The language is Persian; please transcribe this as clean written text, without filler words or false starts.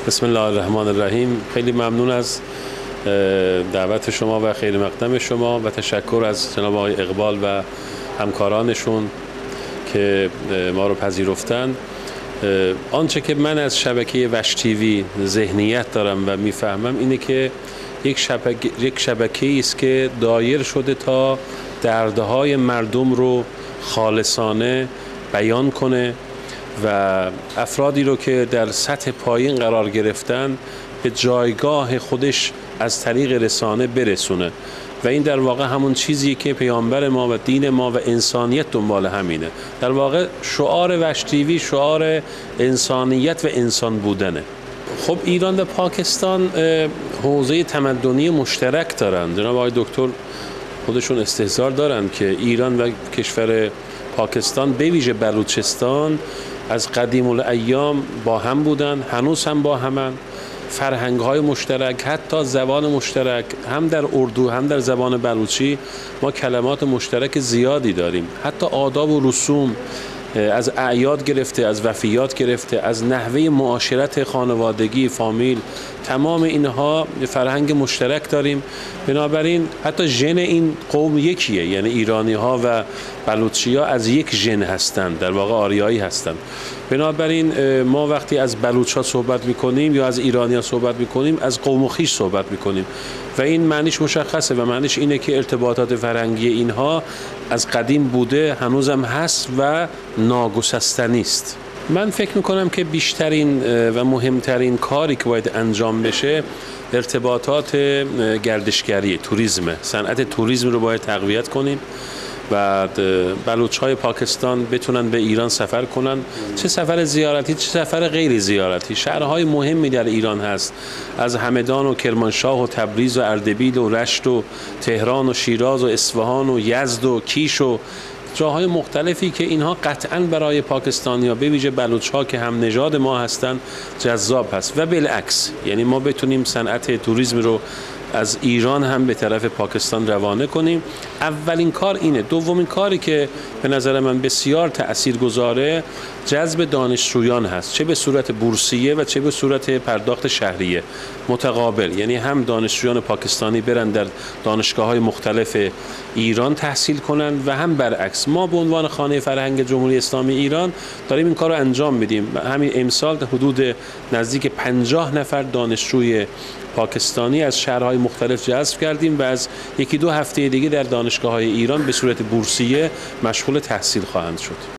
بسم الله الرحمن الرحیم. خیلی ممنون از دعوت شما و خیر مقدم شما و تشکر از جناب آقای اقبال و همکارانشون که ما رو پذیرفتند. آنچه که من از شبکه وش تیوی ذهنیت دارم و میفهمم اینه که یک شبکه‌ای است که دایر شده تا دردهای مردم رو خالصانه بیان کنه و افرادی رو که در سطح پایین قرار گرفتن به جایگاه خودش از طریق رسانه برسونه و این در واقع همون چیزیه که پیامبر ما و دین ما و انسانیت دنبال همینه. در واقع شعار وش تیوی شعار انسانیت و انسان بودنه. خب ایران و پاکستان حوزه تمدنی مشترک دارن. جناب آقای دکتر خودشون استحضار دارن که ایران و کشور پاکستان به ویژه بلوچستان از قدیم الایام با هم بودن، هنوز هم با همن. فرهنگ‌های مشترک، حتی زبان مشترک، هم در اردو هم در زبان بلوچی ما کلمات مشترک زیادی داریم. حتی آداب و رسوم، از اعیاد گرفته، از وفیات گرفته، از نحوه معاشرت خانوادگی، فامیل، تمام اینها فرهنگ مشترک داریم. بنابراین حتی ژن این قوم یکیه، یعنی ایرانی ها و بلوچی ها از یک ژن هستند، در واقع آریایی هستند. بنابراین ما وقتی از بلوچ ها صحبت میکنیم یا از ایرانی ها صحبت میکنیم از قوم و خویش صحبت میکنیم و این معنیش مشخصه و معنیش اینه که ارتباطات فرهنگی اینها از قدیم بوده، هنوزم هست و ناگسستنی است. من فکر میکنم که بیشترین و مهمترین کاری که باید انجام بشه ارتباطات گردشگری، توریسم، صنعت توریسم رو باید تقویت کنیم و بلوچ‌های پاکستان بتونن به ایران سفر کنن، چه سفر زیارتی چه سفر غیر زیارتی. شهرهای مهمی در ایران هست، از همدان و کرمانشاه و تبریز و اردبیل و رشت و تهران و شیراز و اصفهان و یزد و کیش و جاهای مختلفی که اینها قطعاً برای پاکستانی‌ها به ویژه بلوچ‌ها که هم نژاد ما هستند جذاب هست و بالعکس، یعنی ما بتونیم صنعت توریسم رو از ایران هم به طرف پاکستان روانه کنیم. اولین کار اینه. دومین کاری که به نظر من بسیار تاثیرگذاره جذب دانشجویان هست، چه به صورت بورسیه و چه به صورت پرداخت شهریه متقابل، یعنی هم دانشجویان پاکستانی برن در دانشگاه‌های مختلف ایران تحصیل کنن و هم برعکس. ما به عنوان خانه فرهنگ جمهوری اسلامی ایران داریم این کار رو انجام میدیم. همین امسال حدود نزدیک 50 نفر دانشجوی پاکستانی از شهرهای مختلف جذب کردیم و از یکی دو هفته دیگه در دانشگاه‌های ایران به صورت بورسیه مشغول تحصیل خواهند شد.